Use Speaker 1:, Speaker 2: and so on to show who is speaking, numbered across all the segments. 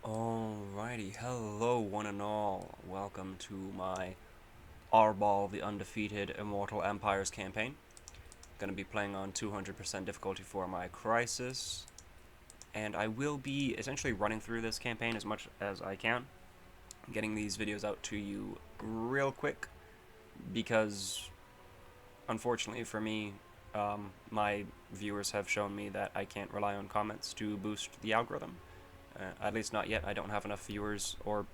Speaker 1: Alrighty, hello one and all. Welcome to my Arbaal the Undefeated Immortal Empires campaign. Gonna be playing on 200% difficulty for my Crisis, and I will be essentially running through this campaign as much as I can, getting these videos out to you real quick, because unfortunately for me, my viewers have shown me that I can't rely on comments to boost the algorithm. At least not yet. I don't have enough viewers or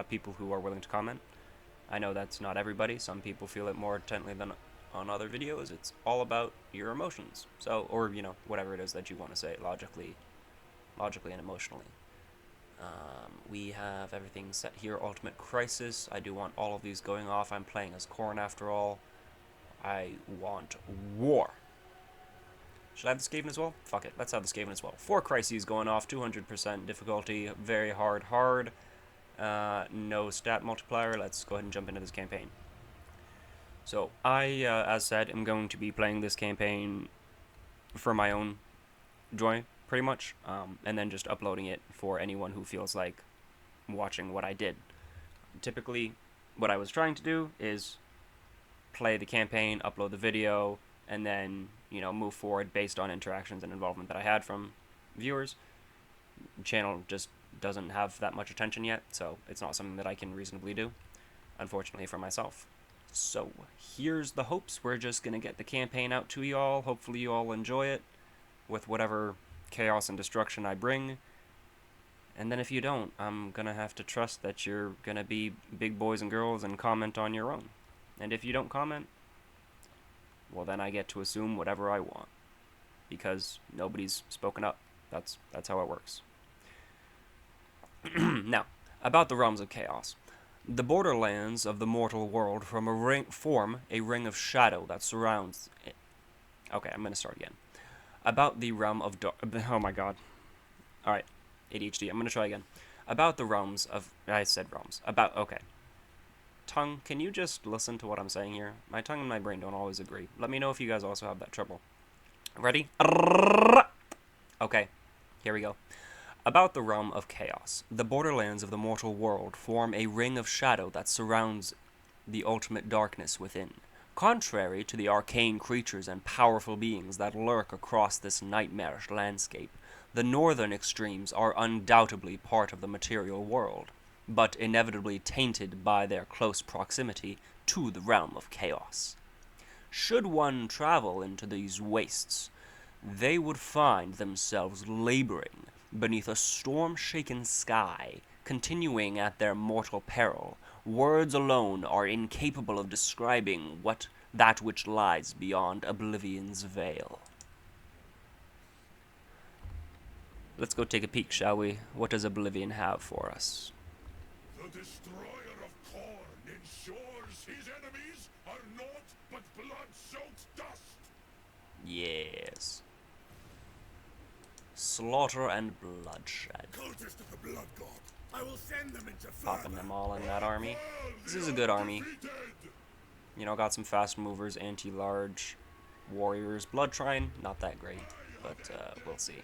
Speaker 1: people who are willing to comment. I know that's not everybody. Some people feel it more intently than on other videos. It's all about your emotions. So, or whatever it is that you want to say logically and emotionally. We have everything set here. Ultimate Crisis. I do want all of these going off. I'm playing as Khornes after all. I want war. Should I have the Skaven as well? Fuck it, let's have the Skaven as well. 4 crises going off, 200% difficulty, very hard. No stat multiplier. Let's go ahead and jump into this campaign. So, I, as said, am going to be playing this campaign for my own joy, pretty much, and then just uploading it for anyone who feels like watching what I did. Typically, what I was trying to do is play the campaign, upload the video, and then move forward based on interactions and involvement that I had from viewers. The channel just doesn't have that much attention yet, so it's not something that I can reasonably do, unfortunately for myself. So here's the hopes. We're just gonna get the campaign out to y'all. Hopefully you all enjoy it with whatever chaos and destruction I bring. And then if you don't, I'm gonna have to trust that you're gonna be big boys and girls and comment on your own. And if you don't comment, well, then I get to assume whatever I want, because nobody's spoken up. That's how it works. Now, about the realms of chaos. The borderlands of the mortal world form a ring of shadow that surrounds it. Okay, I'm gonna start again. About the realm of oh my god. Alright, ADHD, I'm gonna try again. About the realms of... I said realms. Okay. Tongue, can you just listen to what I'm saying here? My tongue and my brain don't always agree. Let me know if you guys also have that trouble. Ready? Okay, here we go. About the realm of chaos. The borderlands of the mortal world form a ring of shadow that surrounds the ultimate darkness within. Contrary to the arcane creatures and powerful beings that lurk across this nightmarish landscape, the northern extremes are undoubtedly part of the material world, but inevitably tainted by their close proximity to the realm of chaos. Should one travel into these wastes, they would find themselves laboring beneath a storm-shaken sky, continuing at their mortal peril. Words alone are incapable of describing that which lies beyond oblivion's veil. Let's go take a peek, shall we? What does Oblivion have for us?
Speaker 2: The destroyer of Khornes ensures his enemies are naught but blood-soaked dust.
Speaker 1: Yes. Slaughter and bloodshed.
Speaker 2: Cultist of the blood god, I will send them into
Speaker 1: Popping them all in that army. This is a good army. Got some fast movers, anti-large warriors. Blood Trine, not that great, but we'll see.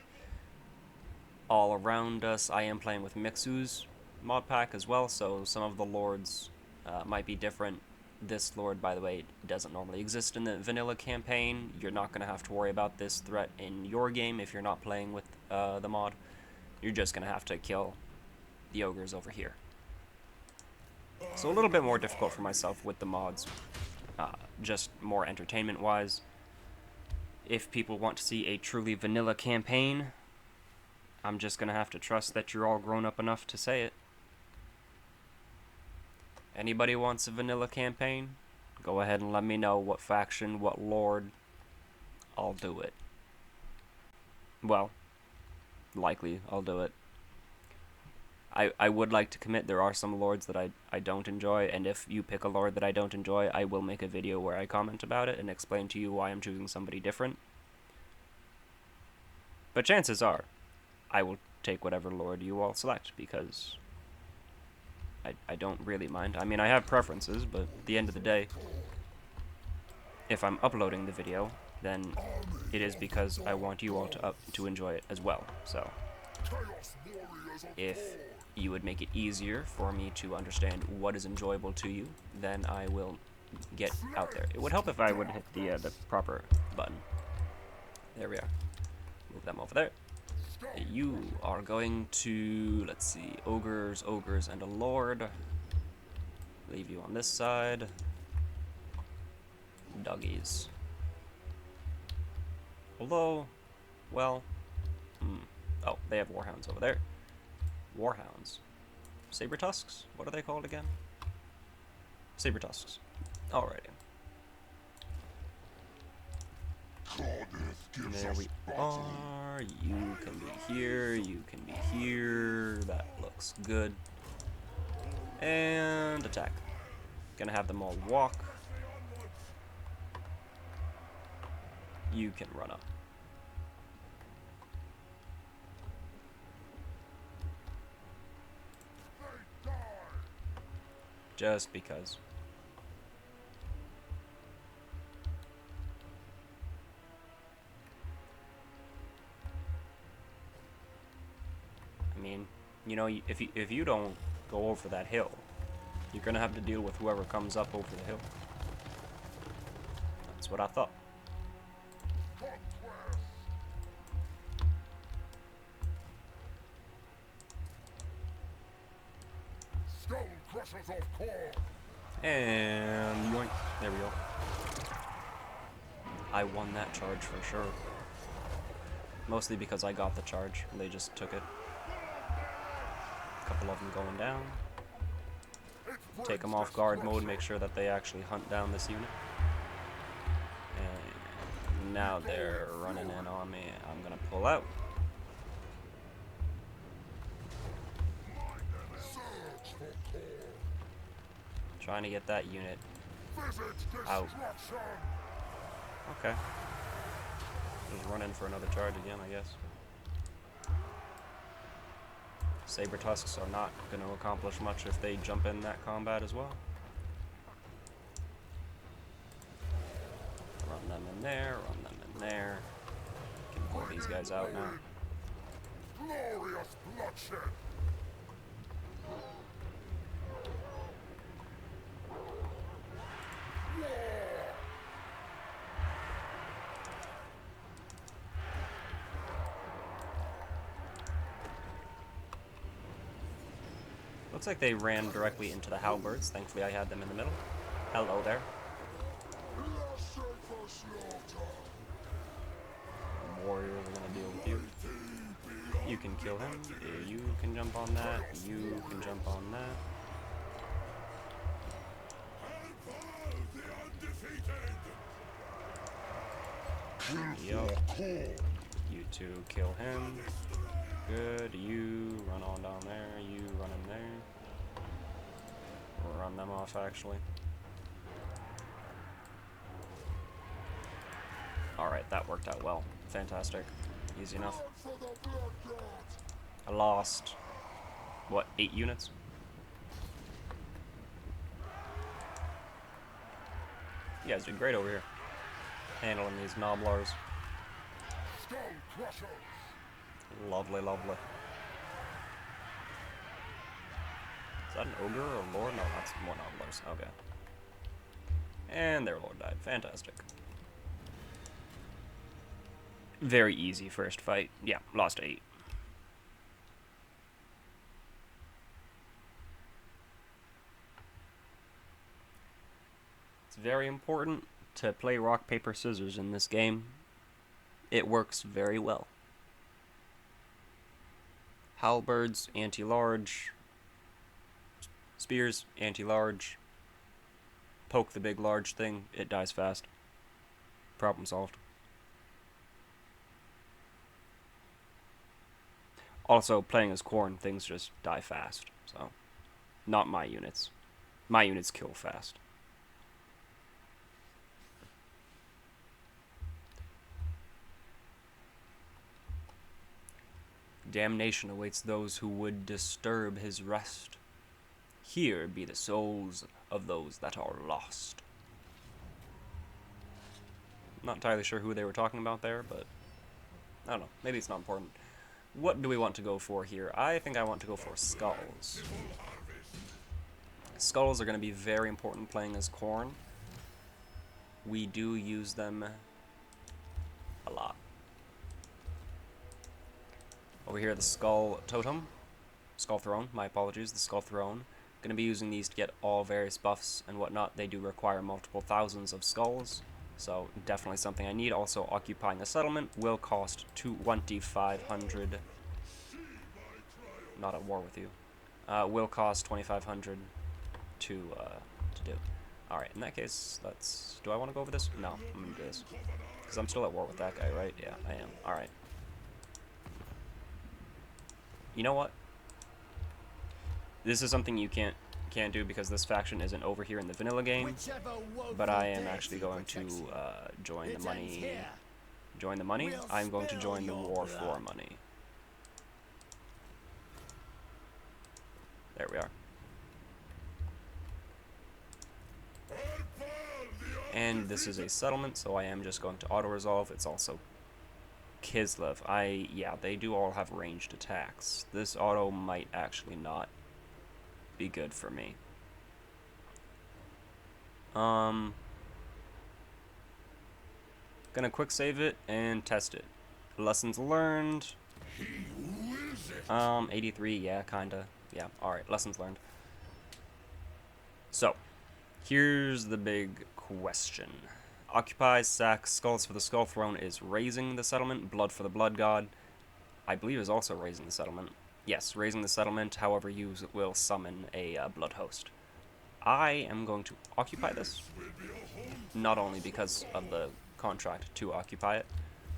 Speaker 1: All around us, I am playing with Mixu's mod pack as well, so some of the lords might be different. This lord, by the way, doesn't normally exist in the vanilla campaign. You're not going to have to worry about this threat in your game if you're not playing with the mod. You're just going to have to kill the ogres over here. So a little bit more difficult for myself with the mods, just more entertainment-wise. If people want to see a truly vanilla campaign, I'm just going to have to trust that you're all grown up enough to say it. Anybody wants a vanilla campaign? Go ahead and let me know what faction, what lord. I'll do it. Well, likely I'll do it. I would like to commit. There are some lords that I don't enjoy, and if you pick a lord that I don't enjoy, I will make a video where I comment about it and explain to you why I'm choosing somebody different. But chances are, I will take whatever lord you all select, because I don't really mind. I mean, I have preferences, but at the end of the day, if I'm uploading the video, then it is because I want you all to enjoy it as well. So
Speaker 2: Chaos warriors of
Speaker 1: If
Speaker 2: Khornes.
Speaker 1: you would make it easier for me to understand what is enjoyable to you, then I will get out there. It would help if I would hit the proper button. There we are. Move them over there. You are going to, let's see, ogres, and a lord. Leave you on this side. Doggies. Although, well, oh, they have warhounds over there. Warhounds. Saber tusks? What are they called again? Saber tusks. Alrighty. There we are. You can be here. You can be here. That looks good. And attack. Gonna have them all walk. You can run up. Just because. I mean, you know, if you don't go over that hill, you're gonna have to deal with whoever comes up over the hill. That's what I thought. And yoink. There we go. I won that charge for sure. Mostly because I got the charge and they just took it. A couple of them going down. Take them off guard mode, make sure that they actually hunt down this unit. And now they're running in on me. I'm gonna pull out. Trying to get that unit out. Okay. Just run in for another charge again, I guess. Saber tusks are not going to accomplish much if they jump in that combat as well. Run them in there, run them in there. Can pull these guys out now.
Speaker 2: Glorious bloodshed.
Speaker 1: Looks like they ran directly into the halberds. Thankfully, I had them in the middle. Hello there. Warriors are gonna deal with you. You can kill him. You can jump on that. You can jump on that.
Speaker 2: Arbaal the Undefeated.
Speaker 1: Yup. You two kill him. Good. You run on down there. You run in there. Run them off, actually. Alright, that worked out well. Fantastic. Easy enough. I lost, what, 8 units? You guys did great over here. Handling these Noblars. Lovely, lovely. Is that an ogre or a lord? No, that's more Noblars. Okay. And their lord died. Fantastic. Very easy first fight. Yeah, lost 8. It's very important to play rock, paper, scissors in this game. It works very well. Halberds, anti-large. Spears, anti-large. Poke the big large thing, it dies fast. Problem solved. Also, playing as Khorne, things just die fast, so... Not my units. My units kill fast. Damnation awaits those who would disturb his rest. Here be the souls of those that are lost. I'm not entirely sure who they were talking about there, but... I don't know. Maybe it's not important. What do we want to go for here? I think I want to go for skulls. Skulls are going to be very important playing as Khorne. We do use them a lot. Over here, the Skull Totem. Skull Throne, my apologies, the Skull Throne. Going to be using these to get all various buffs and whatnot. They do require multiple thousands of skulls, so definitely something I need. Also, occupying a settlement will cost 2,500. Not at war with you. Will cost 2,500 to do. All right, in that case, let's. Do I want to go over this? No, I'm gonna do this because I'm still at war with that guy, right? Yeah, I am. All right. You know what? This is something you can't do because this faction isn't over here in the vanilla game. But I am actually going to join the money. Join the money. I'm going to join the war for money. There we are. And this is a settlement, so I am just going to auto-resolve. It's also Kislev. Yeah, they do all have ranged attacks. This auto might actually not be good for me. Gonna quick save it and test it. Lessons learned. 83, yeah, kinda. Yeah, alright, lessons learned. So, here's the big question. Occupy, sack, skulls for the Skull Throne is raising the settlement. Blood for the Blood God, I believe, is also raising the settlement. Yes, raising the settlement, however you will summon a blood host. I am going to occupy this, not only because of the contract to occupy it,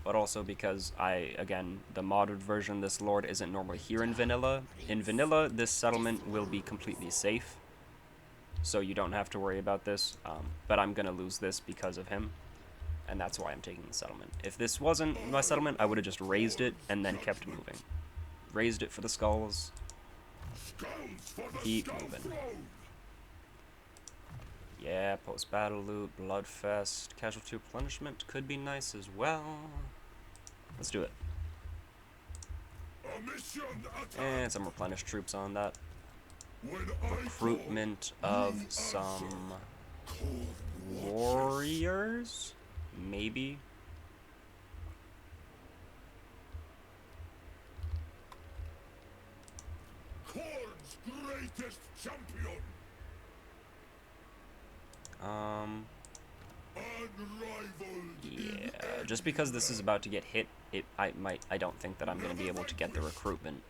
Speaker 1: but also because again, the modded version, this lord isn't normally here in vanilla. In vanilla, this settlement will be completely safe, so you don't have to worry about this, but I'm gonna lose this because of him, and that's why I'm taking the settlement. If this wasn't my settlement, I would have just raised it and then kept moving. Raised it for the skulls. Keep moving. Yeah, post-battle loot, bloodfest, casualty replenishment could be nice as well. Let's do it. And some replenished troops on that. Recruitment of some warriors? Maybe.
Speaker 2: Khorne's greatest champion.
Speaker 1: Yeah, just because this is about to get hit, I don't think that I'm going to be able to get the recruitment.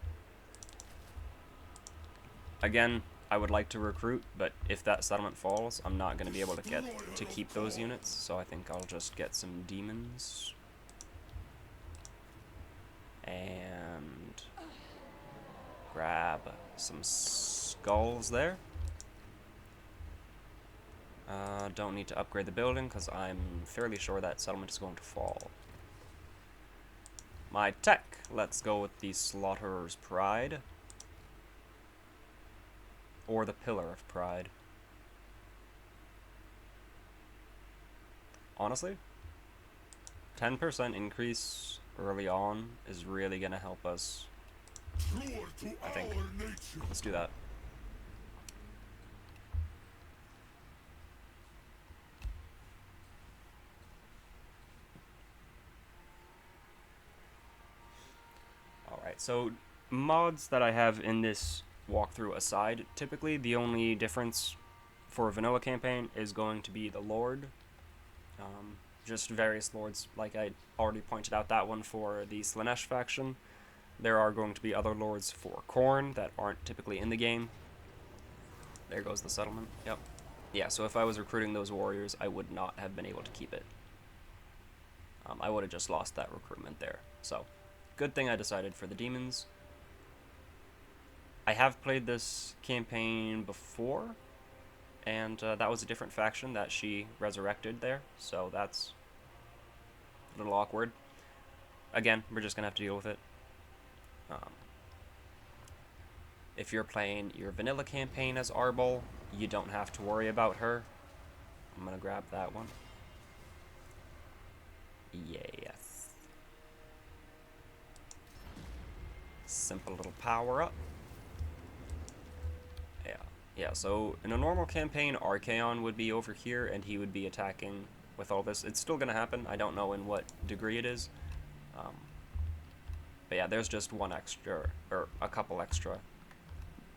Speaker 1: Again, I would like to recruit, but if that settlement falls, I'm not going to be able to keep those units, so I think I'll just get some demons. And grab some skulls there. Don't need to upgrade the building because I'm fairly sure that settlement is going to fall. My tech. Let's go with the Slaughterer's Pride. Or the Pillar of Pride. Honestly, 10% increase early on is really going to help us. I think. Let's do that. Alright, so mods that I have in this walkthrough aside, typically the only difference for a vanilla campaign is going to be the Lord. Just various lords, like I already pointed out that one for the Slaanesh faction. There are going to be other lords for Khorne that aren't typically in the game. There goes the settlement, yep. Yeah, so if I was recruiting those warriors, I would not have been able to keep it. I would have just lost that recruitment there. So, good thing I decided for the demons. I have played this campaign before, and that was a different faction that she resurrected there, so that's a little awkward. Again, we're just going to have to deal with it. If you're playing your vanilla campaign as Arbaal, you don't have to worry about her. I'm going to grab that one. Yes. simple little power-up. Yeah, so in a normal campaign, Archaon would be over here, and he would be attacking with all this. It's still going to happen. I don't know in what degree it is. But yeah, there's just one extra, or a couple extra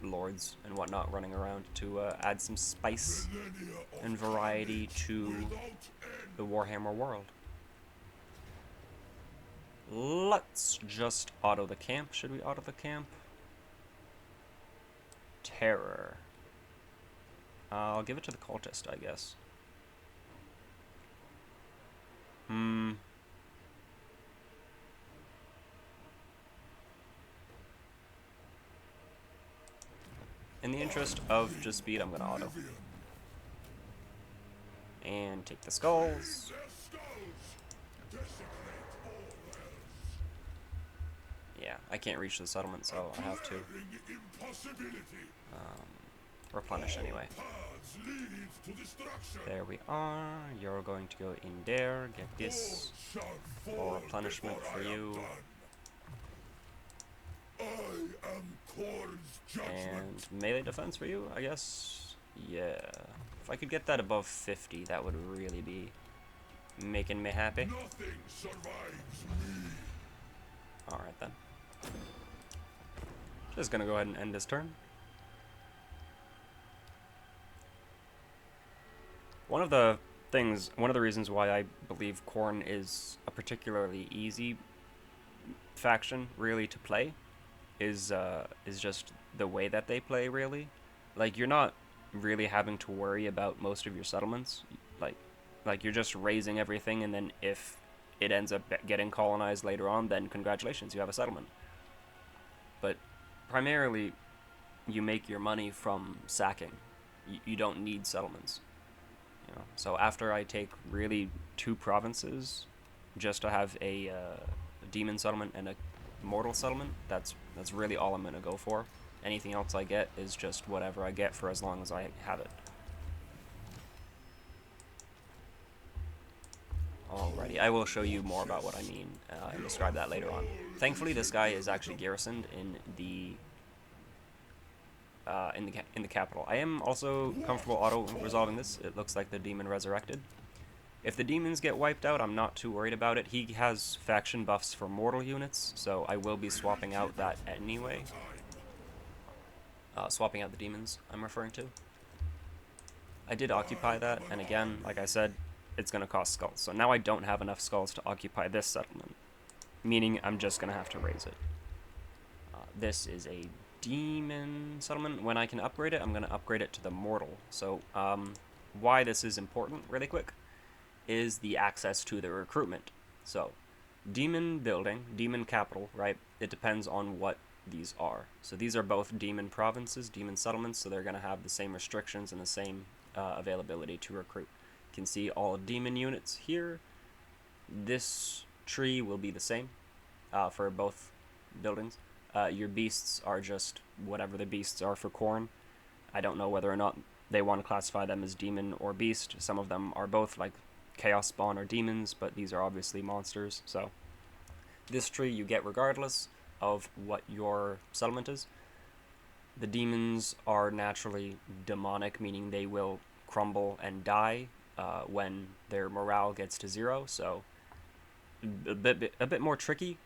Speaker 1: lords and whatnot running around to add some spice and variety to the Warhammer world. Let's just auto the camp. Should we auto the camp? Terror. I'll give it to the cultist, I guess. In the interest of just speed, I'm gonna auto. And take the skulls. Yeah, I can't reach the settlement, so I have to replenish anyway. There we are. You're going to go in there, get this for replenishment for you. And melee defense for you, I guess. Yeah. If I could get that above 50, that would really be making me happy. Alright then. Just gonna go ahead and end this turn. One of the reasons why I believe Khorne is a particularly easy faction, really, to play is just the way that they play, really. Like, you're not really having to worry about most of your settlements. Like you're just raising everything, and then if it ends up getting colonized later on, then congratulations, you have a settlement. But primarily, you make your money from sacking. You don't need settlements. You know? So after I take really 2 provinces, just to have a demon settlement and a mortal settlement, that's really all I'm gonna go for. Anything else I get is just whatever I get for as long as I have it. Alrighty, I will show you more about what I mean and describe that later on. Thankfully, this guy is actually garrisoned in the capital. I am also comfortable auto-resolving this. It looks like the demon resurrected. If the demons get wiped out, I'm not too worried about it. He has faction buffs for mortal units, so I will be swapping out that anyway. Swapping out the demons I'm referring to. I did occupy that, and again, like I said, it's going to cost skulls. So now I don't have enough skulls to occupy this settlement, meaning I'm just going to have to raise it. This is a demon settlement. When I can upgrade it, I'm going to upgrade it to the mortal. So why this is important, really quick, is the access to the recruitment. So demon building, demon capital, right? It depends on what these are. So these are both demon provinces, demon settlements, so they're going to have the same restrictions and the same availability to recruit. You can see all demon units here. This tree will be the same for both buildings. Your beasts are just whatever the beasts are for Khorne. I don't know whether or not they want to classify them as demon or beast. Some of them are both, like Chaos Spawn or demons, but these are obviously monsters. So this tree you get regardless of what your settlement is. The demons are naturally demonic, meaning they will crumble and die when their morale gets to 0, so a bit more tricky.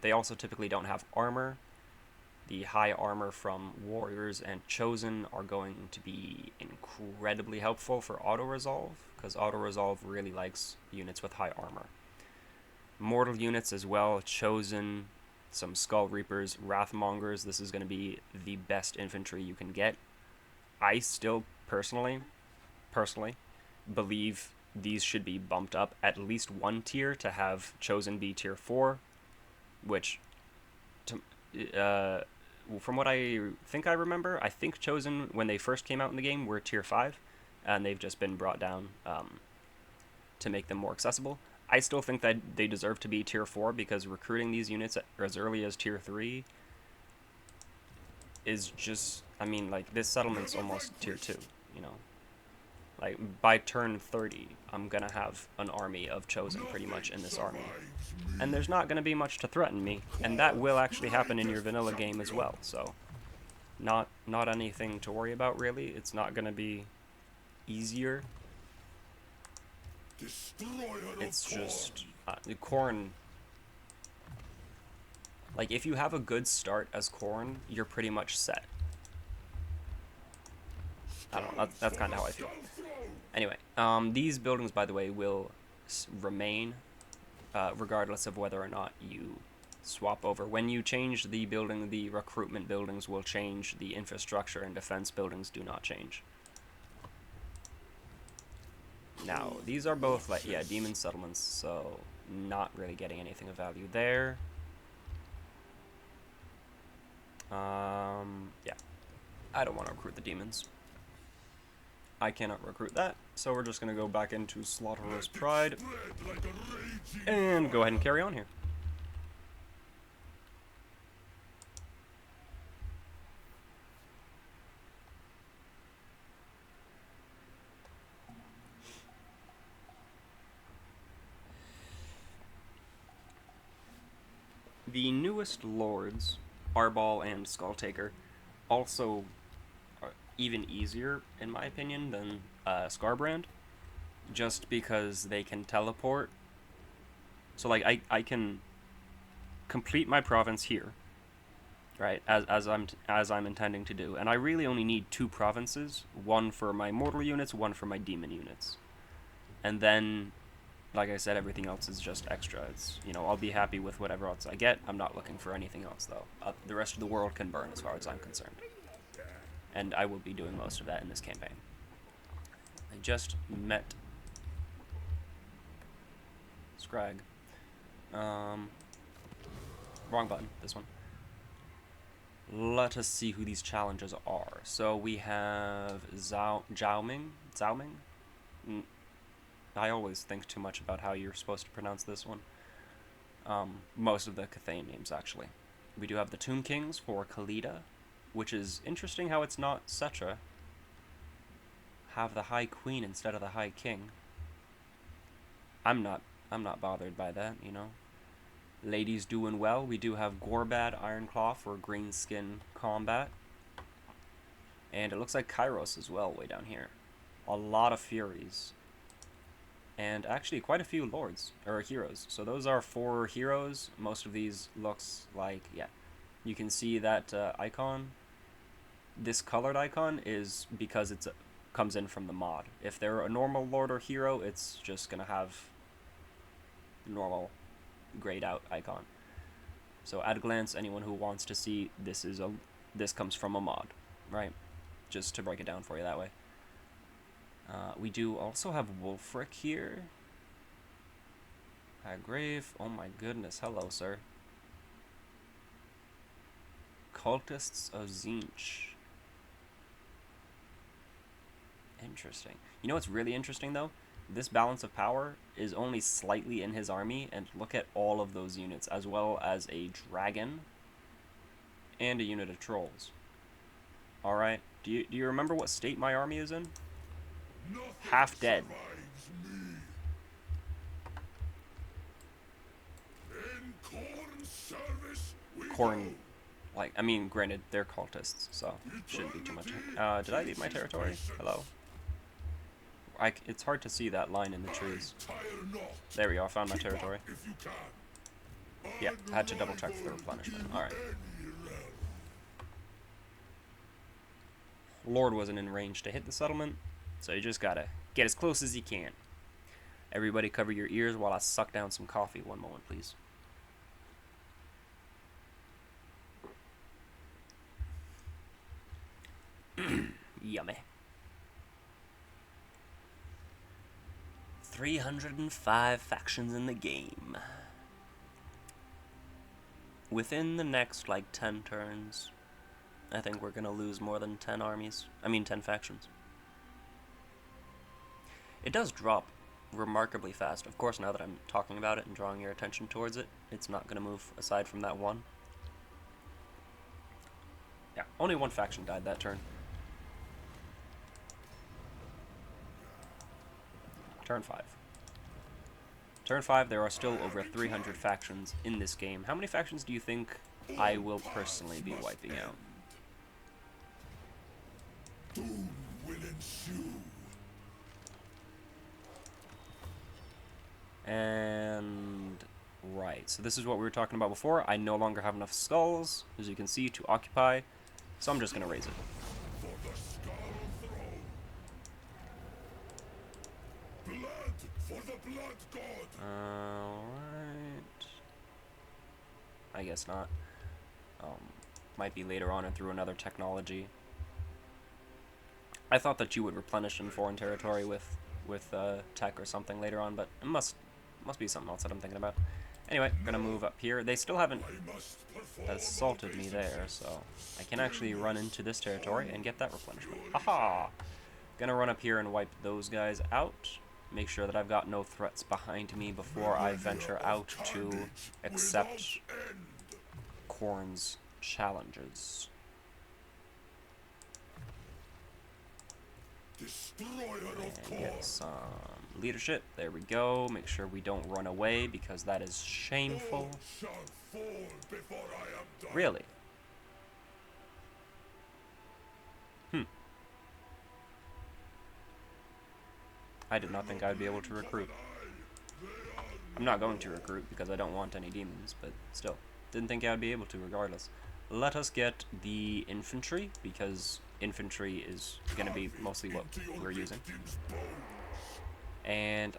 Speaker 1: They also typically don't have armor. The high armor from warriors and chosen are going to be incredibly helpful for auto-resolve, because auto-resolve really likes units with high armor. Mortal units as well, chosen, some Skull Reapers, Wrathmongers. This is going to be the best infantry you can get. I still personally believe these should be bumped up at least 1 tier to have chosen be tier 4, which from what I remember, I think chosen when they first came out in the game were tier 5, and they've just been brought down to make them more accessible. I still think that they deserve to be tier 4 because recruiting these units as early as tier 3 is just, I mean, like, this settlement's almost tier 2, you know? Like, by turn 30, I'm gonna have an army of Chosen pretty much in this army. And there's not gonna be much to threaten me, and that will actually happen in your vanilla game as well, so not anything to worry about, really. It's not gonna be easier. It's just the Khorne. Like, if you have a good start as Khorne, you're pretty much set. I don't know, that's kind of how I feel. Anyway, these buildings, by the way, will remain regardless of whether or not you swap over. When you change the building, the recruitment buildings will change, the infrastructure and defense buildings do not change. Now, these are both, like, yeah, demon settlements, so not really getting anything of value there. Yeah. I don't want to recruit the demons. I cannot recruit that, so we're just going to go back into Slaughterer's Pride and go ahead and carry on here. The newest lords, Arbaal and Skulltaker, also are even easier, in my opinion, than Scarbrand, just because they can teleport. So, like, I can complete my province here, right, as I'm intending to do, and I really only need 2 provinces, one for my mortal units, one for my demon units, and then, like I said, everything else is just extra. It's, you know, I'll be happy with whatever else I get. I'm not looking for anything else, though. The rest of the world can burn as far as I'm concerned. And I will be doing most of that in this campaign. I just met Scrag. Wrong button, this one. Let us see who these challenges are. So we have Zhaoming? I always think too much about how you're supposed to pronounce this one. Most of the Cathane names, actually. We do have the Tomb Kings for Khalida, which is interesting how it's not Cetra. Have the High Queen instead of the High King. I'm not bothered by that, you know. Ladies doing well. We do have Gorbad Ironclaw for Greenskin Combat. And it looks like Kairos as well, way down here. A lot of Furies. And actually quite a few lords, or heroes. So those are 4 heroes. Most of these looks like, yeah. You can see that icon. This colored icon is because it comes in from the mod. If they're a normal lord or hero, it's just gonna have normal grayed out icon. So at a glance, anyone who wants to see this comes from a mod, right? Just to break it down for you that way. We do also have Wulfric here. Hagrave. Oh my goodness. Hello, sir. Cultists of Tzeentch. Interesting. You know what's really interesting, though? This balance of power is only slightly in his army, and look at all of those units, as well as a dragon and a unit of trolls. Alright. Do you remember what state my army is in? Half dead. Khorne, like, I mean, granted, they're cultists, so shouldn't be too much. Did I leave my territory? Hello? It's hard to see that line in the trees. There we go, I found my territory. Yeah, I had to double check for the replenishment. Alright. Lord wasn't in range to hit the settlement, so you just gotta get as close as you can. Everybody cover your ears while I suck down some coffee. One moment, please. Yummy. 305 factions in the game. Within the next, like, 10 turns, I think we're gonna lose more than 10 armies. I mean, 10 factions. It does drop remarkably fast. Of course, now that I'm talking about it and drawing your attention towards it, it's not gonna move aside from that one. Yeah, only 1 faction died that turn. Turn 5. Turn 5, there are still over 300 factions in this game. How many factions do you think I will personally be wiping out?
Speaker 2: Doom will ensue.
Speaker 1: And... right, so this is what we were talking about before. I no longer have enough skulls, as you can see, to occupy, so I'm just going to raise it.
Speaker 2: For the skull throne. Blood for the blood god.
Speaker 1: Alright. I guess not. Might be later on and through another technology. I thought that you would replenish in foreign territory with tech or something later on, but it must be something else that I'm thinking about. Anyway, gonna move up here. They still haven't assaulted me there, so I can actually run into this territory and get that replenishment. Haha! Gonna run up here and wipe those guys out. Make sure that I've got no threats behind me before I venture out to accept Khornes' challenges. And get some leadership. There we go. Make sure we don't run away because that is shameful. Really? I did not think I'd be able to recruit. I'm not going to recruit because I don't want any demons, but still. Didn't think I'd be able to regardless. Let us get the infantry, because infantry is going to be mostly what we're using. And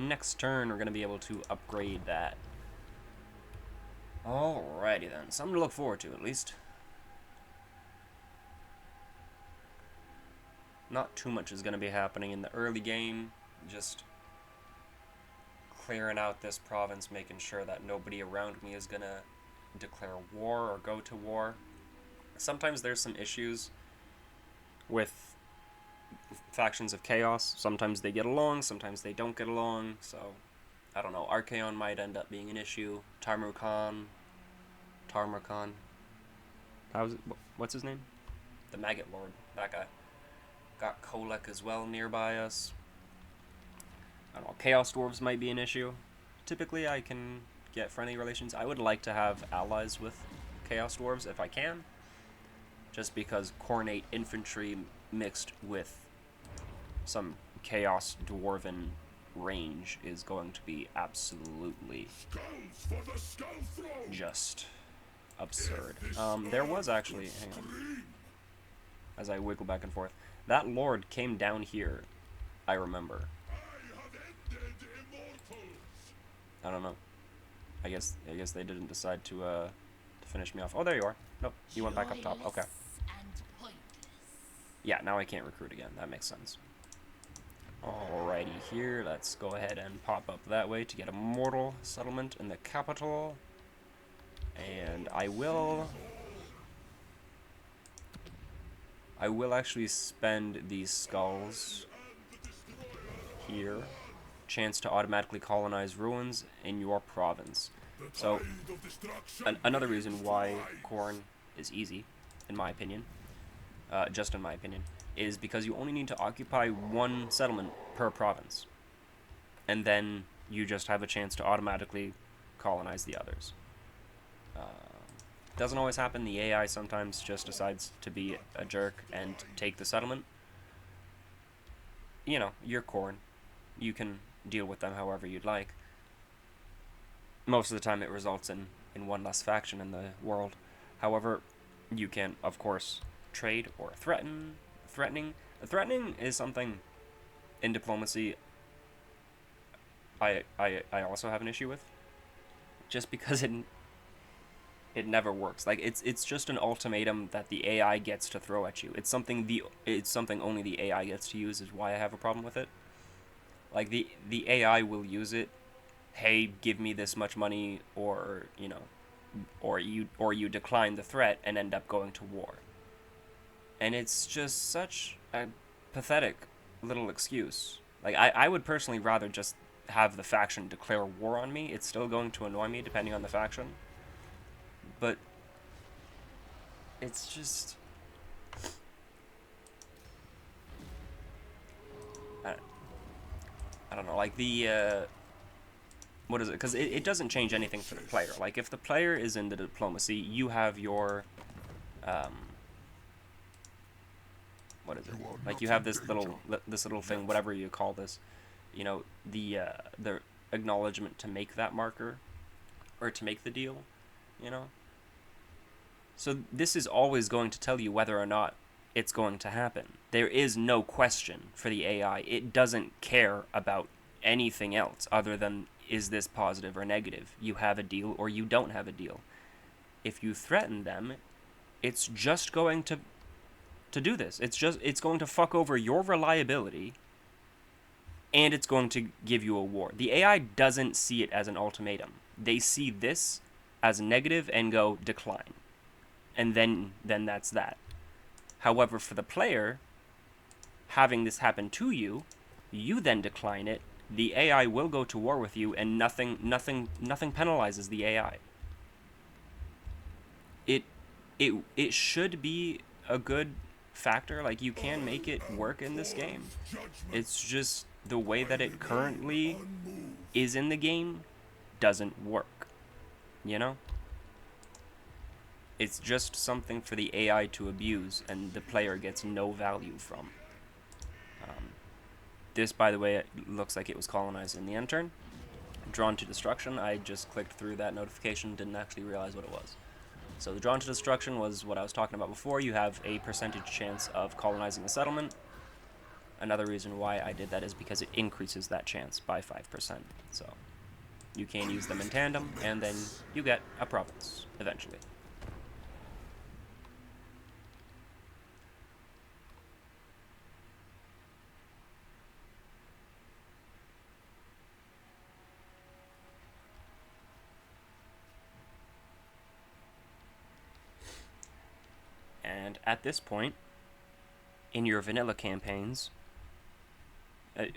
Speaker 1: next turn we're going to be able to upgrade that. Alrighty then, something to look forward to at least. Not too much is going to be happening in the early game, just clearing out this province, making sure that nobody around me is going to declare war or go to war. Sometimes there's some issues with factions of Chaos. Sometimes they get along, sometimes they don't get along, so I don't know. Archaon might end up being an issue. Tarmurkhan. What's his name? The Maggot Lord, that guy. Got Kolek as well nearby us. I don't know, Chaos Dwarves might be an issue. Typically I can get friendly relations. I would like to have allies with Chaos Dwarves if I can. Just because Khornate infantry mixed with some Chaos Dwarven range is going to be absolutely just absurd. There was actually, hang on, as I wiggle back and forth, that lord came down here, I remember. I don't know. I guess they didn't decide to finish me off. Oh, there you are. Nope, you went back up top. Okay. Yeah, now I can't recruit again. That makes sense. Alrighty, here, let's go ahead and pop up that way to get a mortal settlement in the capital. And I will actually spend these skulls here. Chance to automatically colonize ruins in your province. So, another reason why Khorne is easy, in my opinion, just in my opinion, is because you only need to occupy one settlement per province. And then you just have a chance to automatically colonize the others. Doesn't always happen. The AI sometimes just decides to be a jerk and take the settlement. You know, you're Khorne. You can deal with them however you'd like. Most of the time it results in one less faction in the world. However, you can, of course, trade or threaten. Threatening is something in diplomacy I also have an issue with. Just because it never works. Like it's just an ultimatum that the AI gets to throw at you. It's something only the AI gets to use, is why I have a problem with it. Like the AI will use it. Hey, give me this much money, or you know, or you decline the threat and end up going to war. And it's just such a pathetic little excuse. Like I would personally rather just have the faction declare war on me. It's still going to annoy me depending on the faction. But it's just I don't know, like the what is it? Because it doesn't change anything for the player. Like if the player is in the diplomacy, you have your um, what is it? Like you have this little thing, whatever you call this, you know, the acknowledgement to make that marker or to make the deal, you know. So this is always going to tell you whether or not it's going to happen. There is no question for the AI. It doesn't care about anything else other than is this positive or negative? You have a deal or you don't have a deal. If you threaten them, it's just going to do this. It's going to fuck over your reliability and it's going to give you a war. The AI doesn't see it as an ultimatum. They see this as negative and go decline. And then that's that. However, for the player, having this happen to you, you then decline it. The AI will go to war with you, and nothing penalizes the AI. It should be a good factor. Like you can make it work in this game. It's just the way that it currently is in the game doesn't work. You know? It's just something for the AI to abuse, and the player gets no value from. This, by the way, it looks like it was colonized in the end turn. Drawn to destruction, I just clicked through that notification, didn't actually realize what it was. So the drawn to destruction was what I was talking about before. You have a percentage chance of colonizing a settlement. Another reason why I did that is because it increases that chance by 5%. So you can use them in tandem, and then you get a province, eventually. And at this point, in your vanilla campaigns,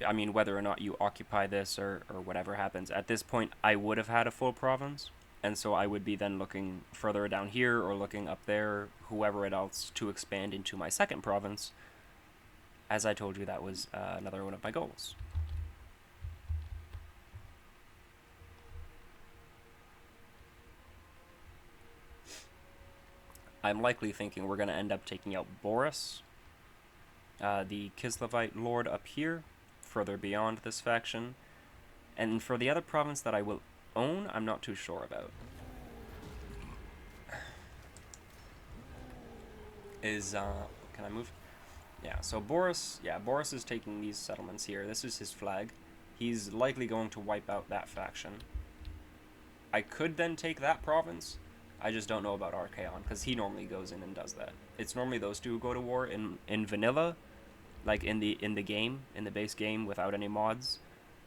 Speaker 1: I mean, whether or not you occupy this or whatever happens, at this point, I would have had a full province. And so I would be then looking further down here or looking up there, whoever else, to expand into my second province. As I told you, that was another one of my goals. I'm likely thinking we're going to end up taking out Boris, the Kislevite lord up here, further beyond this faction. And for the other province that I will own, I'm not too sure about. Can I move? Yeah, so Boris is taking these settlements here. This is his flag. He's likely going to wipe out that faction. I could then take that province. I just don't know about Archaon, because he normally goes in and does that. It's normally those two who go to war in vanilla, like in the game, in the base game, without any mods.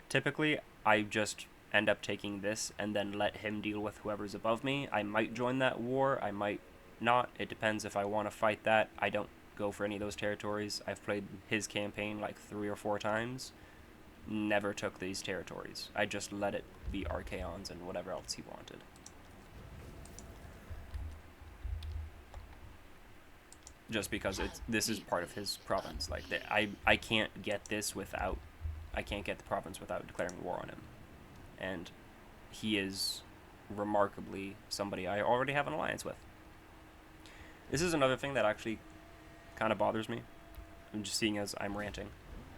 Speaker 1: Typically, I just end up taking this and then let him deal with whoever's above me. I might join that war, I might not. It depends if I want to fight that. I don't go for any of those territories. I've played his campaign like 3 or 4 times. Never took these territories. I just let it be Archaons and whatever else he wanted. Just because this is part of his province. Like I can't get this without, I can't get the province without declaring war on him, and he is remarkably somebody I already have an alliance with. This is another thing that actually kind of bothers me. I'm just seeing as I'm ranting.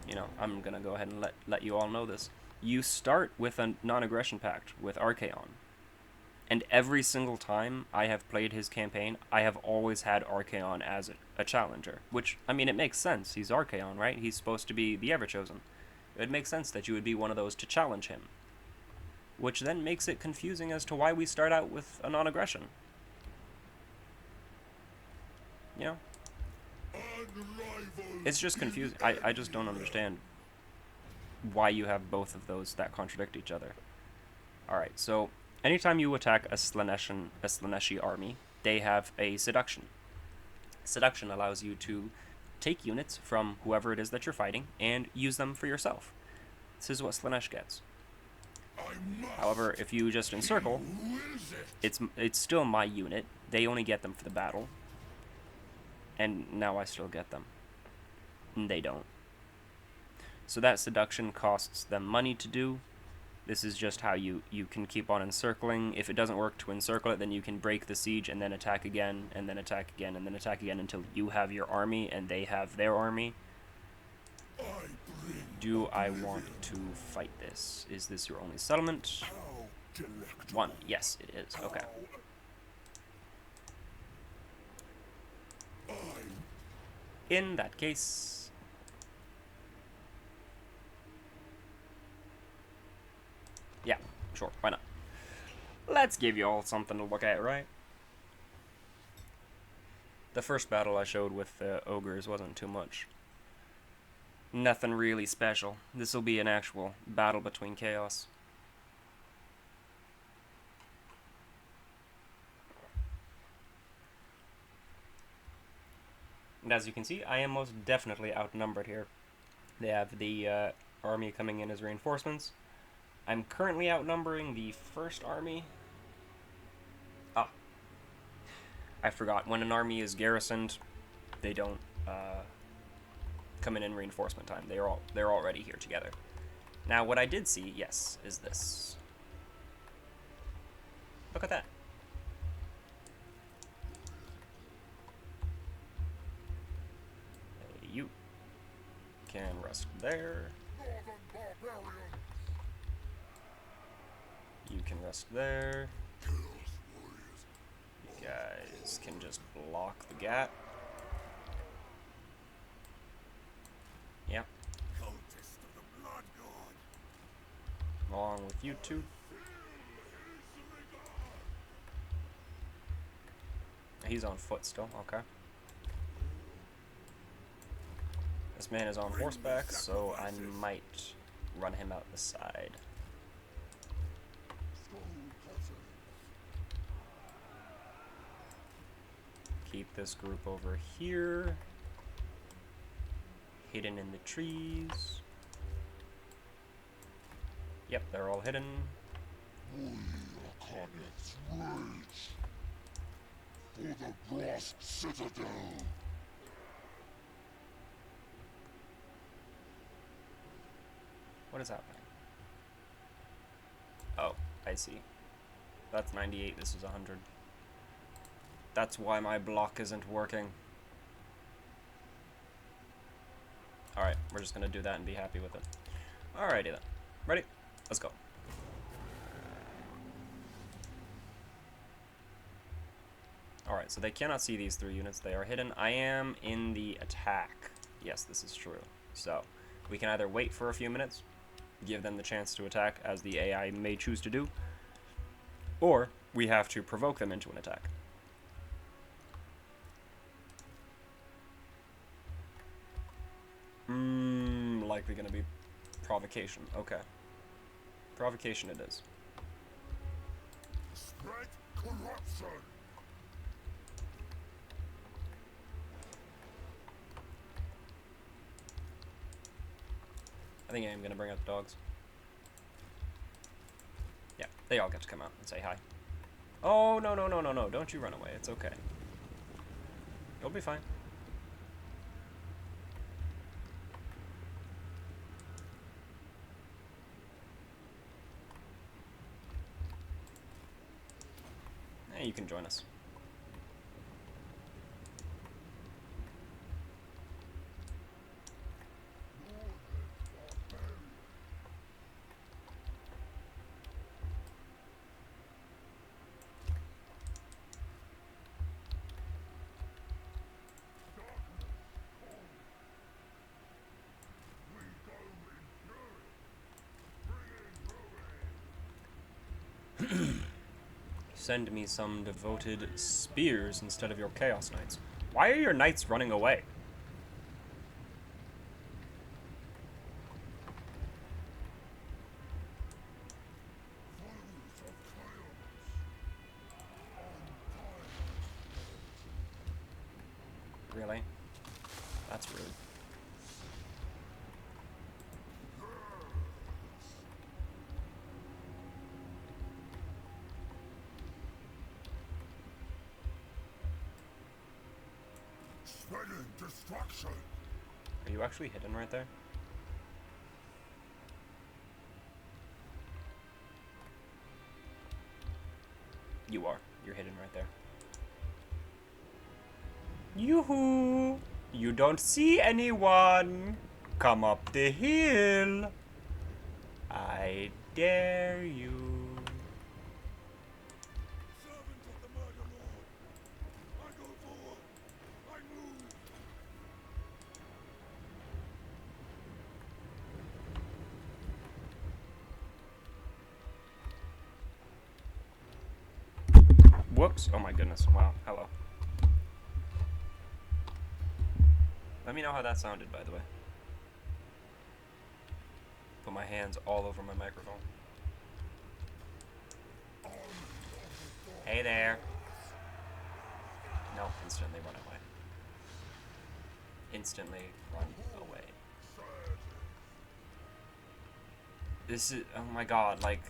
Speaker 1: You know, I'm gonna go ahead and let you all know this. You start with a non-aggression pact with Archaon. And every single time I have played his campaign, I have always had Archaon as a challenger. Which, I mean, it makes sense. He's Archaon, right? He's supposed to be the Everchosen. It makes sense that you would be one of those to challenge him. Which then makes it confusing as to why we start out with a non-aggression. You know? It's just confusing. I just don't understand why you have both of those that contradict each other. Alright, so anytime you attack a Slaaneshi army, they have a seduction. Seduction allows you to take units from whoever it is that you're fighting and use them for yourself. This is what Slaanesh gets. However, if you just encircle, it's still my unit. They only get them for the battle. And now I still get them. And they don't. So that seduction costs them money to do. This is just how you can keep on encircling. If it doesn't work to encircle it, then you can break the siege and then attack again, and then attack again, and then attack again until you have your army and they have their army. Do I want to fight this? Is this your only settlement? One. Yes, it is. Okay. In that case... yeah, sure, why not? Let's give you all something to look at, right? The first battle I showed with the ogres wasn't too much. Nothing really special. This will be an actual battle between chaos. And as you can see, I am most definitely outnumbered here. They have the army coming in as reinforcements. I'm currently outnumbering the first army. Ah. I forgot. When an army is garrisoned, they don't come in reinforcement time. They're already here together. Now, what I did see, yes, is this. Look at that. You can rest there. You can rest there. You guys can just block the gap. Yep. Along with you two. He's on foot still, okay. This man is on horseback, so I might run him out the side. Keep this group over here. Hidden in the trees. Yep, they're all hidden.
Speaker 2: We are Khornes rage for the lost citadel.
Speaker 1: What is happening? Oh, I see. That's 98, this is 100. That's why my block isn't working. Alright, we're just gonna do that and be happy with it. Alrighty then. Ready? Let's go. Alright, so they cannot see these 3 units. They are hidden. I am in the attack. Yes, this is true. So, we can either wait for a few minutes, give them the chance to attack, as the AI may choose to do, or we have to provoke them into an attack. Likely gonna be provocation. Okay. Provocation it is.
Speaker 2: Spread corruption.
Speaker 1: I think I am gonna bring out the dogs. Yeah, they all get to come out and say hi. Oh, no, no, no, no, no. Don't you run away. It's okay. You'll be fine. Hey, you can join us. Send me some devoted spears instead of your Chaos Knights. Why are your knights running away? Really? That's rude.
Speaker 2: Spreading destruction.
Speaker 1: Are you actually hidden right there? You are. You're hidden right there. Yoo-hoo! You don't see anyone. Come up the hill. I dare you.
Speaker 2: Servant of the murder lord. I go forward. I move.
Speaker 1: Whoops. Oh my goodness. Wow. Hello. Let me know how that sounded, by the way. Put my hands all over my microphone. Hey there. No, instantly run away. Instantly run away. This is, oh my god, like,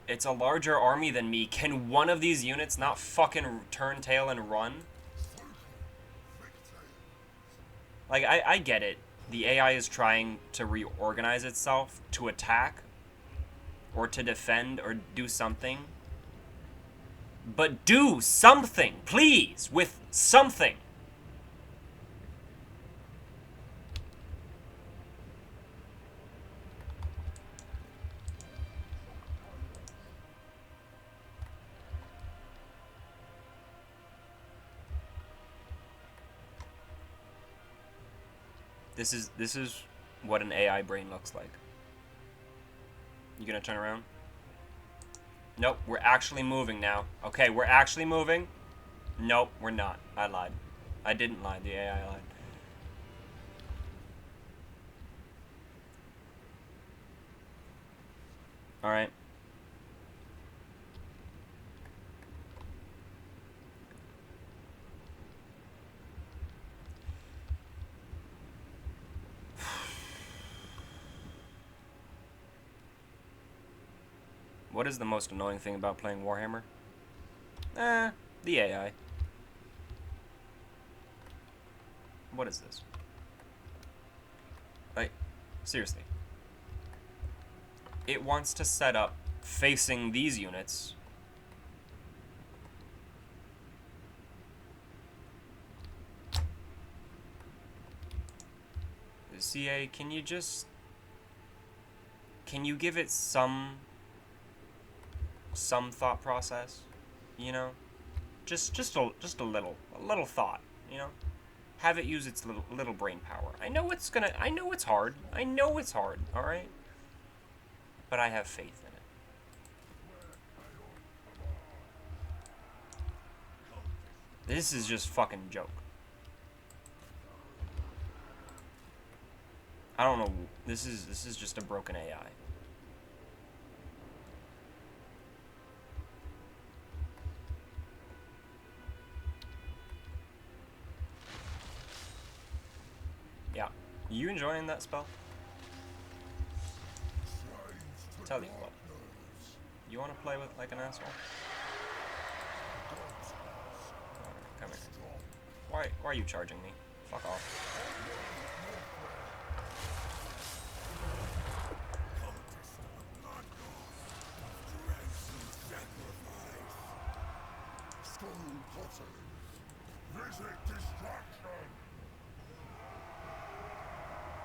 Speaker 1: it's a larger army than me. Can one of these units not fucking turn tail and run? Like, I get it. The AI is trying to reorganize itself to attack or to defend or do something. But do something, please, with something. This is what an AI brain looks like. You gonna turn around? Nope, we're actually moving now. Okay, we're actually moving. Nope, we're not. I lied. I didn't lie. The AI lied. Alright. What is the most annoying thing about playing Warhammer? The AI. What is this? Like, seriously. It wants to set up facing these units. CA, can you just... Can you give it some thought process? You know? Just a little thought, you know? Have it use its little brain power. I know it's hard. I know it's hard, alright? But I have faith in it. This is just fucking joke. I don't know. This is just a broken AI. Yeah. You enjoying that spell? Tell you what. You want to play with like an asshole? Alright, come here. Why are you charging me? Fuck off.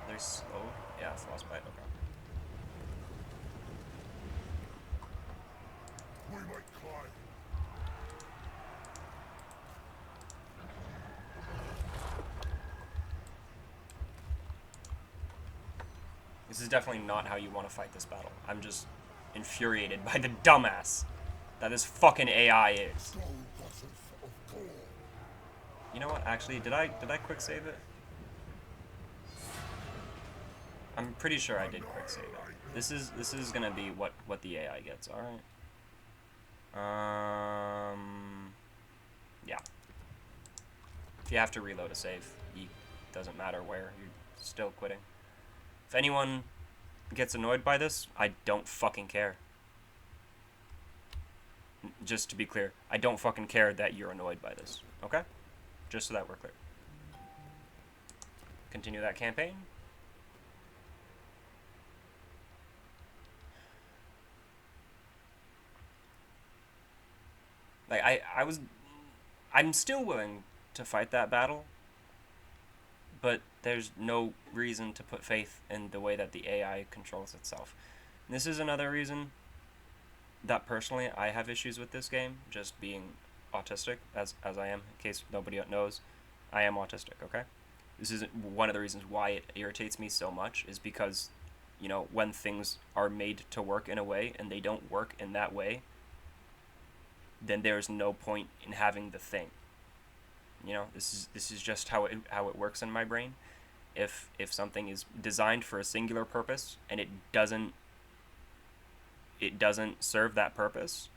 Speaker 1: They're slow? Yeah, it's lost bite, okay.
Speaker 2: We might climb.
Speaker 1: This is definitely not how you want to fight this battle. I'm just infuriated by the dumbass that this fucking AI is. You know what? Actually, did I quick save it? I'm pretty sure I did quick save it. This is gonna be what the AI gets. All right. Yeah. If you have to reload a save, it doesn't matter where, you're still quitting. If anyone gets annoyed by this, I don't fucking care. Just to be clear, I don't fucking care that you're annoyed by this. Okay? Just so that we're clear. Continue that campaign. Like, I'm still willing to fight that battle, but there's no reason to put faith in the way that the AI controls itself. And this is another reason that personally I have issues with this game, just being autistic, as I am, in case nobody knows. I am autistic, okay? This is one of the reasons why it irritates me so much, is because, you know, when things are made to work in a way and they don't work in that way, then there's no point in having the thing. You know, this is just how it works in my brain. If something is designed for a singular purpose and it doesn't serve that purpose,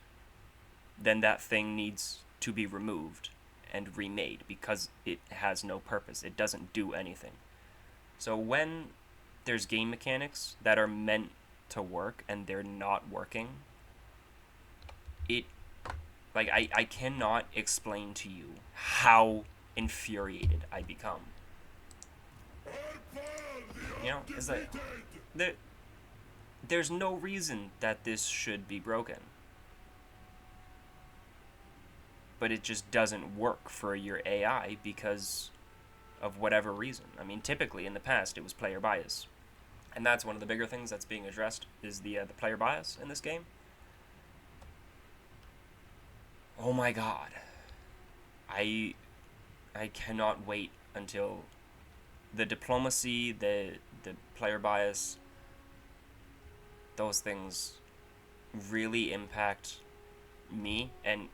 Speaker 1: then that thing needs to be removed and remade because it has no purpose. It doesn't do anything. So when there's game mechanics that are meant to work and they're not working, it, like, I cannot explain to you how infuriated I become.
Speaker 2: Arbaal the
Speaker 1: You know, it's like,
Speaker 2: Undefeated.
Speaker 1: there's no reason that this should be broken. But it just doesn't work for your AI because of whatever reason. I mean, typically in the past it was player bias. And that's one of the bigger things that's being addressed, is the player bias in this game. Oh my god. I cannot wait until the diplomacy, the player bias, those things really impact me, and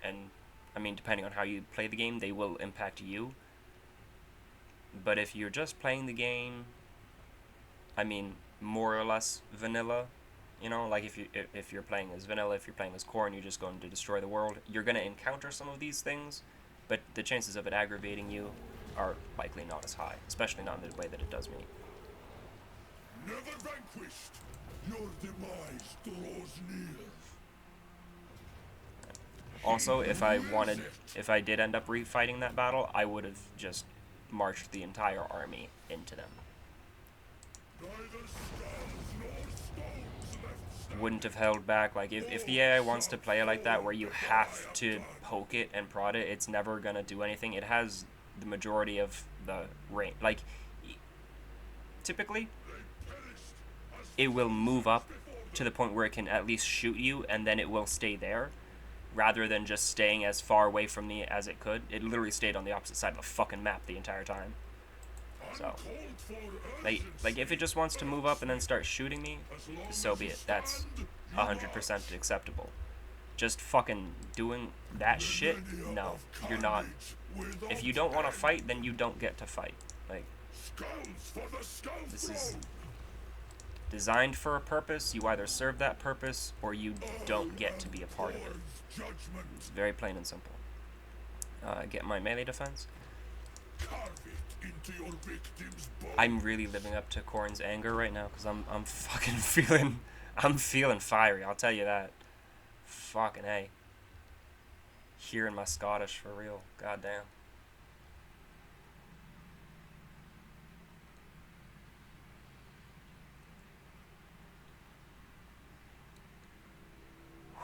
Speaker 1: I mean, depending on how you play the game, they will impact you. But if you're just playing the game, I mean, more or less vanilla, you know, like if you're playing as vanilla, if you're playing as core and you're just going to destroy the world, you're going to encounter some of these things, but the chances of it aggravating you are likely not as high, especially not in the way that it does me.
Speaker 2: Never vanquished. Your demise draws near.
Speaker 1: Also, if I did end up refighting that battle, I would have just marched the entire army into them.
Speaker 2: Neither skulls nor stones left standing.
Speaker 1: Wouldn't have held back. Like, if the AI wants to play it like that, where you have to poke it and prod it, it's never gonna do anything. It has the majority of the range. Like, typically,
Speaker 2: They perished as
Speaker 1: it will move up
Speaker 2: before
Speaker 1: to the point where it can at least shoot you, and then it will stay there, rather than just staying as far away from me as it could. It literally stayed on the opposite side of the fucking map the entire time. So,
Speaker 2: uncalled for
Speaker 1: like if it just wants to move up and then start shooting me, so be it. That's 100% acceptable. Just fucking doing that shit, no, you're not. If you don't want to fight, then you don't get to fight. Like,
Speaker 2: Skulls for the skull
Speaker 1: this is
Speaker 2: throne.
Speaker 1: designed for a purpose. You either serve that purpose or you don't get to be a part of it.
Speaker 2: Judgment.
Speaker 1: It's very plain and simple. Get my melee defense.
Speaker 2: Carve it into your victim's bone.
Speaker 1: I'm really living up to Khornes' anger right now because I'm fucking feeling fiery. I'll tell you that. Fucking A. Hearing my Scottish for real. Goddamn.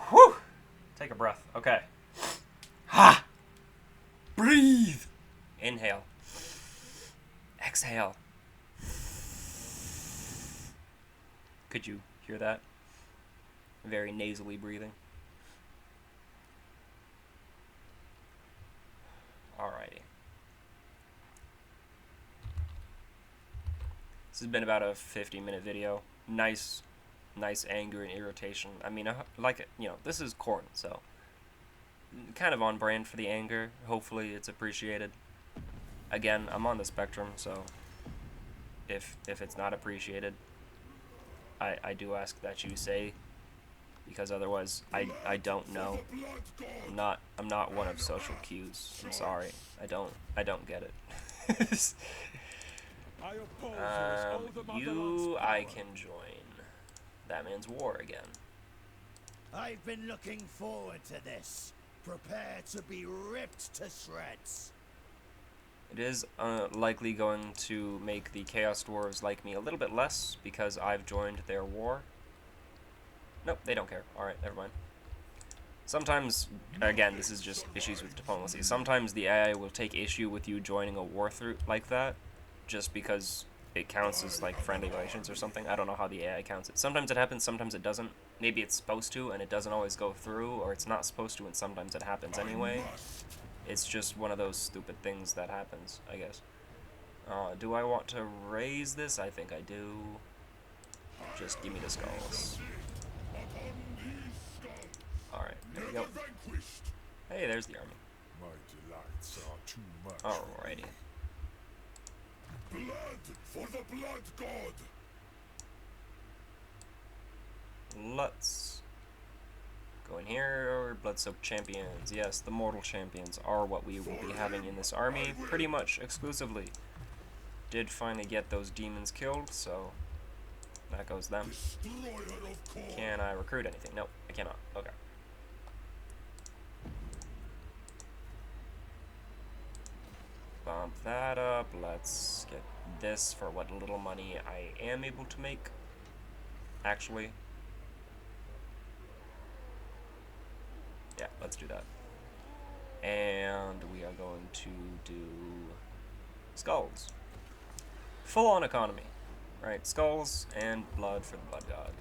Speaker 1: Whew! Take a breath. Okay. Ha! Breathe! Inhale. Exhale. Could you hear that? Very nasally breathing. Alrighty. This has been about a 50-minute video. Nice anger and irritation. I mean, like, you know, this is Khornes, so kind of on brand for the anger. Hopefully it's appreciated. Again, I'm on the spectrum, so if it's not appreciated, I do ask that you say, because otherwise I don't know. I'm not one of social cues. I'm sorry. I don't get it.
Speaker 2: I oppose
Speaker 1: you I can join that man's war again.
Speaker 3: I've been looking forward to this. Prepare to be ripped to shreds.
Speaker 1: It is likely going to make the Chaos Dwarves like me a little bit less because I've joined their war. Nope, they don't care. Alright, never mind. Sometimes, again, this is just issues with diplomacy. Sometimes the AI will take issue with you joining a war through like that, just because it counts as like friendly relations or something. I don't know how the AI counts it. Sometimes it happens, sometimes it doesn't. Maybe it's supposed to and it doesn't always go through, or it's not supposed to and sometimes it happens anyway. It's just one of those stupid things that happens, I guess. Do I want to raise this? I think I do. Just give me the skulls. Alright, there we go. Hey, there's the army.
Speaker 2: My delights are too much.
Speaker 1: Alrighty.
Speaker 2: Blood for the blood god.
Speaker 1: Let's go in here. Blood-soaked champions. Yes, the mortal champions are what we will be having in this army pretty much exclusively. Did finally get those demons killed, so that goes them. Can I recruit anything? No, I cannot. Okay. Bump that up. Let's get this for what little money I am able to make. Actually. Yeah, let's do that. And we are going to do skulls. Full-on economy. Right, skulls and blood for the blood god.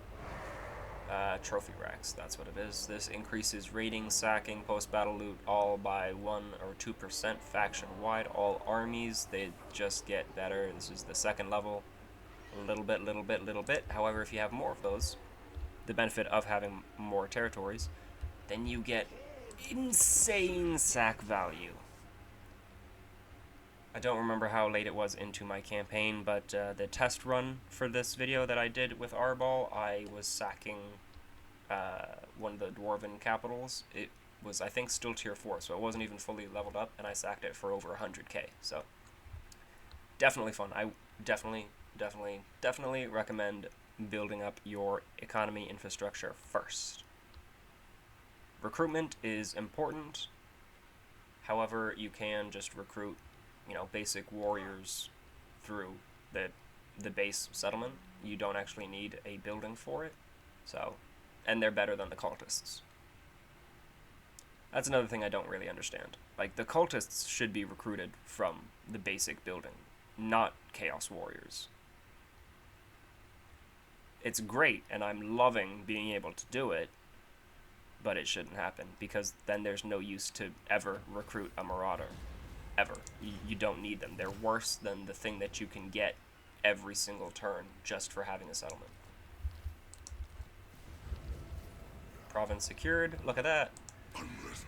Speaker 1: Trophy racks, that's what it is. This increases raiding, sacking, post-battle loot, all by 1 or 2% faction-wide. All armies, they just get better. This is the second level. A little bit, little bit, little bit. However, if you have more of those, the benefit of having more territories, then you get insane sack value. I don't remember how late it was into my campaign, but the test run for this video that I did with Arbaal, I was sacking one of the dwarven capitals. It was, I think, still tier 4, so it wasn't even fully leveled up, and I sacked it for over 100k. So definitely fun. I definitely recommend building up your economy infrastructure first. Recruitment is important. However, you can just recruit, you know, basic warriors through the base settlement. You don't actually need a building for it. So, and they're better than the cultists. That's another thing I don't really understand. Like, the cultists should be recruited from the basic building, not chaos warriors. It's great, and I'm loving being able to do it, but it shouldn't happen, because then there's no use to ever recruit a marauder. Ever. You don't need them. They're worse than the thing that you can get every single turn just for having a settlement. Province secured. Look at that.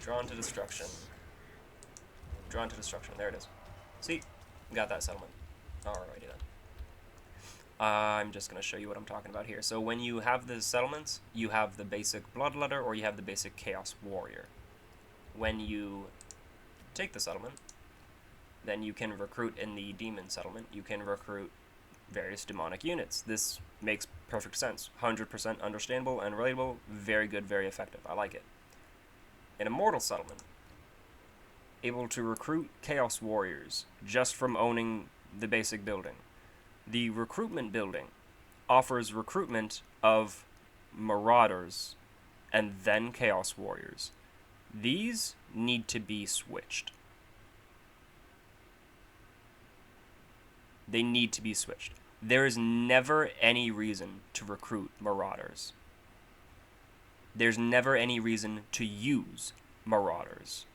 Speaker 1: Drawn to destruction. Drawn to destruction. There it is. See? Got that settlement. Alrighty then. I'm just going to show you what I'm talking about here. So when you have the settlements, you have the basic bloodletter or you have the basic chaos warrior. When you take the settlement, then you can recruit in the demon settlement. You can recruit various demonic units. This makes perfect sense. 100% understandable and relatable. Very good, very effective. I like it. An immortal settlement, able to recruit chaos warriors just from owning the basic building. The recruitment building offers recruitment of marauders and then chaos warriors. These need to be switched. They need to be switched. There is never any reason to recruit marauders. There's never any reason to use marauders.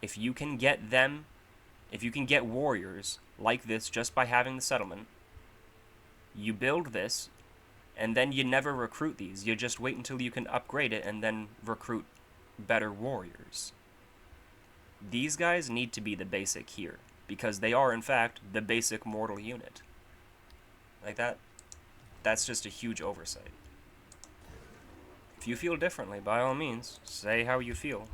Speaker 1: If you can get them, if you can get warriors like this just by having the settlement, you build this, and then you never recruit these. You just wait until you can upgrade it and then recruit better warriors. These guys need to be the basic here, because they are, in fact, the basic mortal unit. Like that, that's just a huge oversight. If you feel differently, by all means, say how you feel.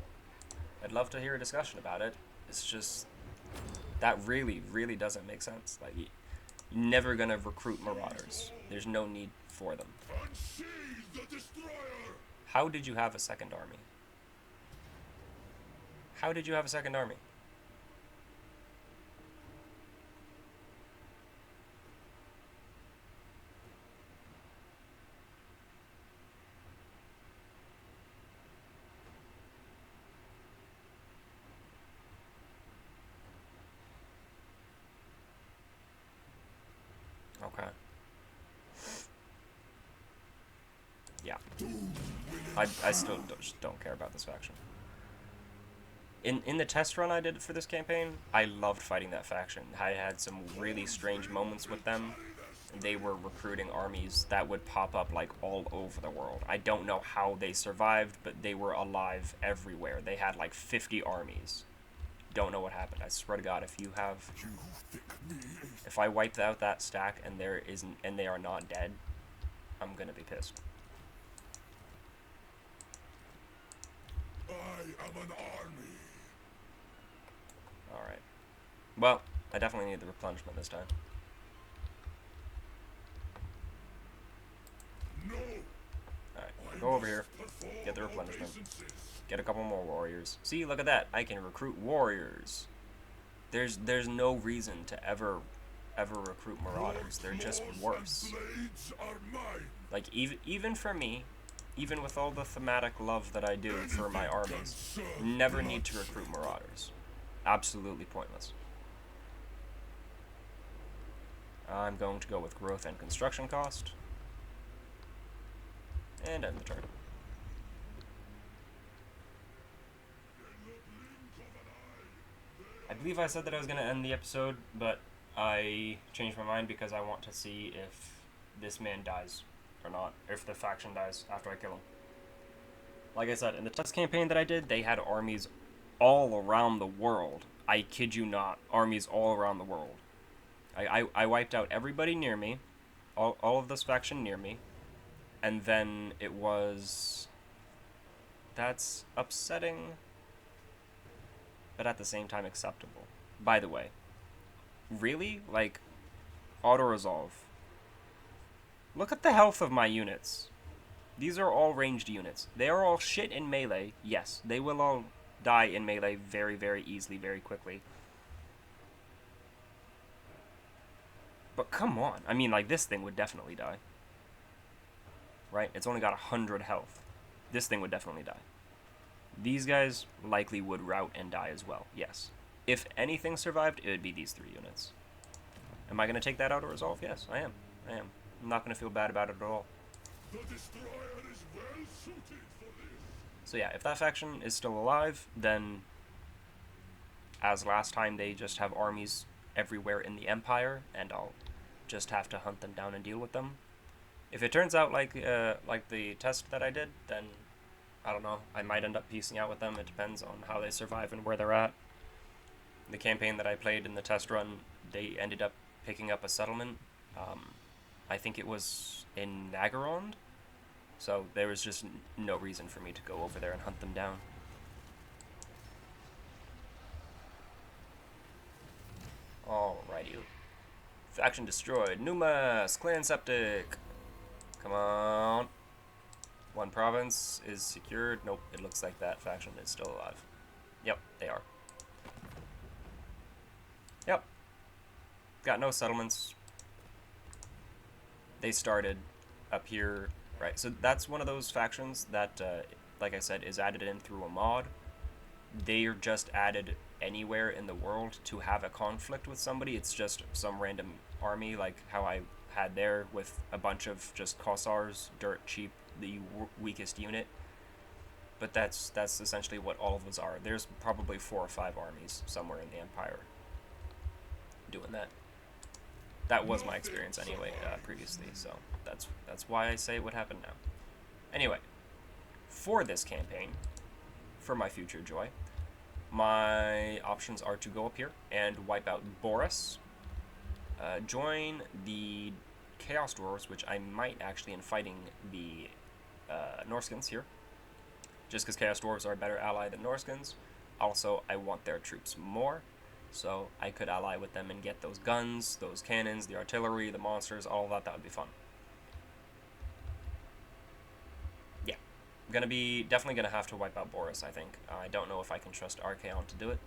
Speaker 1: I'd love to hear a discussion about it. It's just, that really, really doesn't make sense. Like, you're never gonna recruit marauders. There's no need for them. How did you have a second army? How did you have a second army? I still just don't care about this faction. In the test run I did for this campaign, I loved fighting that faction. I had some really strange moments with them. They were recruiting armies that would pop up like all over the world. I don't know how they survived, but they were alive everywhere. They had like 50 armies. Don't know what happened. I swear to God, if I wiped out that stack and they are not dead, I'm gonna be pissed.
Speaker 2: I am an army.
Speaker 1: Alright. Well, I definitely need the replenishment this time.
Speaker 2: No.
Speaker 1: Alright, go over here. Get the replenishment. Get a couple more warriors. See, look at that. I can recruit warriors. There's no reason to ever recruit marauders. They're just worse. Like, even for me, even with all the thematic love that I do for my armies, never need to recruit marauders. Absolutely pointless. I'm going to go with growth and construction cost. And end the turn. I believe I said that I was going to end the episode, but I changed my mind because I want to see if this man dies or not, if the faction dies after I kill him. Like I said, in the test campaign that I did, they had armies all around the world. I kid you not, armies all around the world. I wiped out everybody near me, all of this faction near me, and then it was... That's upsetting, but at the same time acceptable. By the way, really? Like, auto-resolve. Look at the health of my units. These are all ranged units. They are all shit in melee. Yes, they will all die in melee very, very easily, very quickly. But come on. I mean, like, this thing would definitely die. Right? It's only got 100 health. This thing would definitely die. These guys likely would rout and die as well. Yes. If anything survived, it would be these 3 units. Am I going to take that auto-resolve? Yes, I am. I am. I'm not going to feel bad about it at all.
Speaker 2: The destroyer is well suited for this.
Speaker 1: So yeah, if that faction is still alive, then as last time, they just have armies everywhere in the Empire, and I'll just have to hunt them down and deal with them. If it turns out like the test that I did, then I don't know. I might end up piecing out with them. It depends on how they survive and where they're at. The campaign that I played in the test run, they ended up picking up a settlement. I think it was in Nagarond. So there was just no reason for me to go over there and hunt them down. Alrighty. Faction destroyed. Numas, Clan Septic. Come on. 1 province is secured. Nope, it looks like that faction is still alive. Yep, they are. Yep. Got no settlements. They started up here. Right, so that's one of those factions that, like I said, is added in through a mod. They are just added anywhere in the world to have a conflict with somebody. It's just some random army, like how I had there with a bunch of just Kossars, dirt cheap, the weakest unit. But that's essentially what all of us are. There's probably 4 or 5 armies somewhere in the Empire doing that. That was my experience anyway, previously, so that's why I say what happened now. Anyway, for this campaign, for my future joy, my options are to go up here and wipe out Boris, join the Chaos Dwarves, which I might actually end fighting the Norskins here, just because Chaos Dwarves are a better ally than Norskins. Also, I want their troops more, so I could ally with them and get those guns, those cannons, the artillery, the monsters, all of that. That would be fun. Yeah, definitely gonna have to wipe out Boris, I think. I don't know if I can trust Archaon to do it.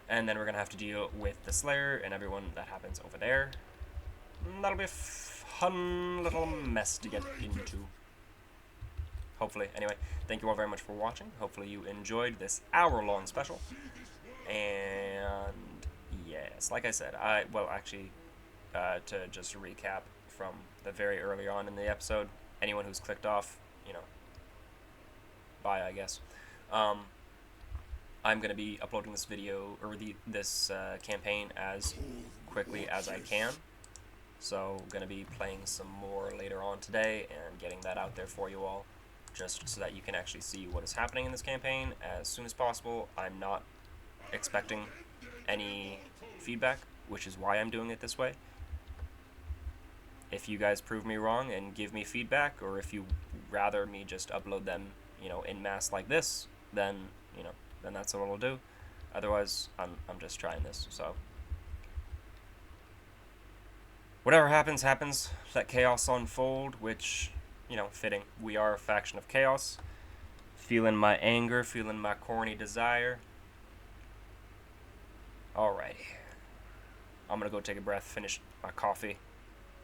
Speaker 1: And then we're gonna have to deal with the Slayer and everyone that happens over there. That'll be a fun little mess to get into. Hopefully. Anyway, thank you all very much for watching. Hopefully you enjoyed this hour-long special. And yes, like I said, to just recap from the very early on in the episode, anyone who's clicked off, you know, bye, I guess. I'm going to be uploading this video, or this campaign as quickly as I can. So I'm going to be playing some more later on today and getting that out there for you all, just so that you can actually see what is happening in this campaign as soon as possible. I'm not expecting any feedback, which is why I'm doing it this way. If you guys prove me wrong and give me feedback, or if you rather me just upload them, you know, en masse like this, then, you know, then that's what I'll do. Otherwise, I'm just trying this, so whatever happens, happens. Let chaos unfold, which, you know, fitting. We are a faction of chaos. Feeling my anger, feeling my corny desire. Alrighty. I'm gonna go take a breath, finish my coffee,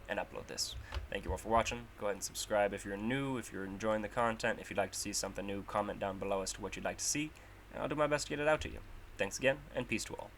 Speaker 1: and upload this. Thank you all for watching. Go ahead and subscribe if you're new, if you're enjoying the content. If you'd like to see something new, comment down below as to what you'd like to see, and I'll do my best to get it out to you. Thanks again, and peace to all.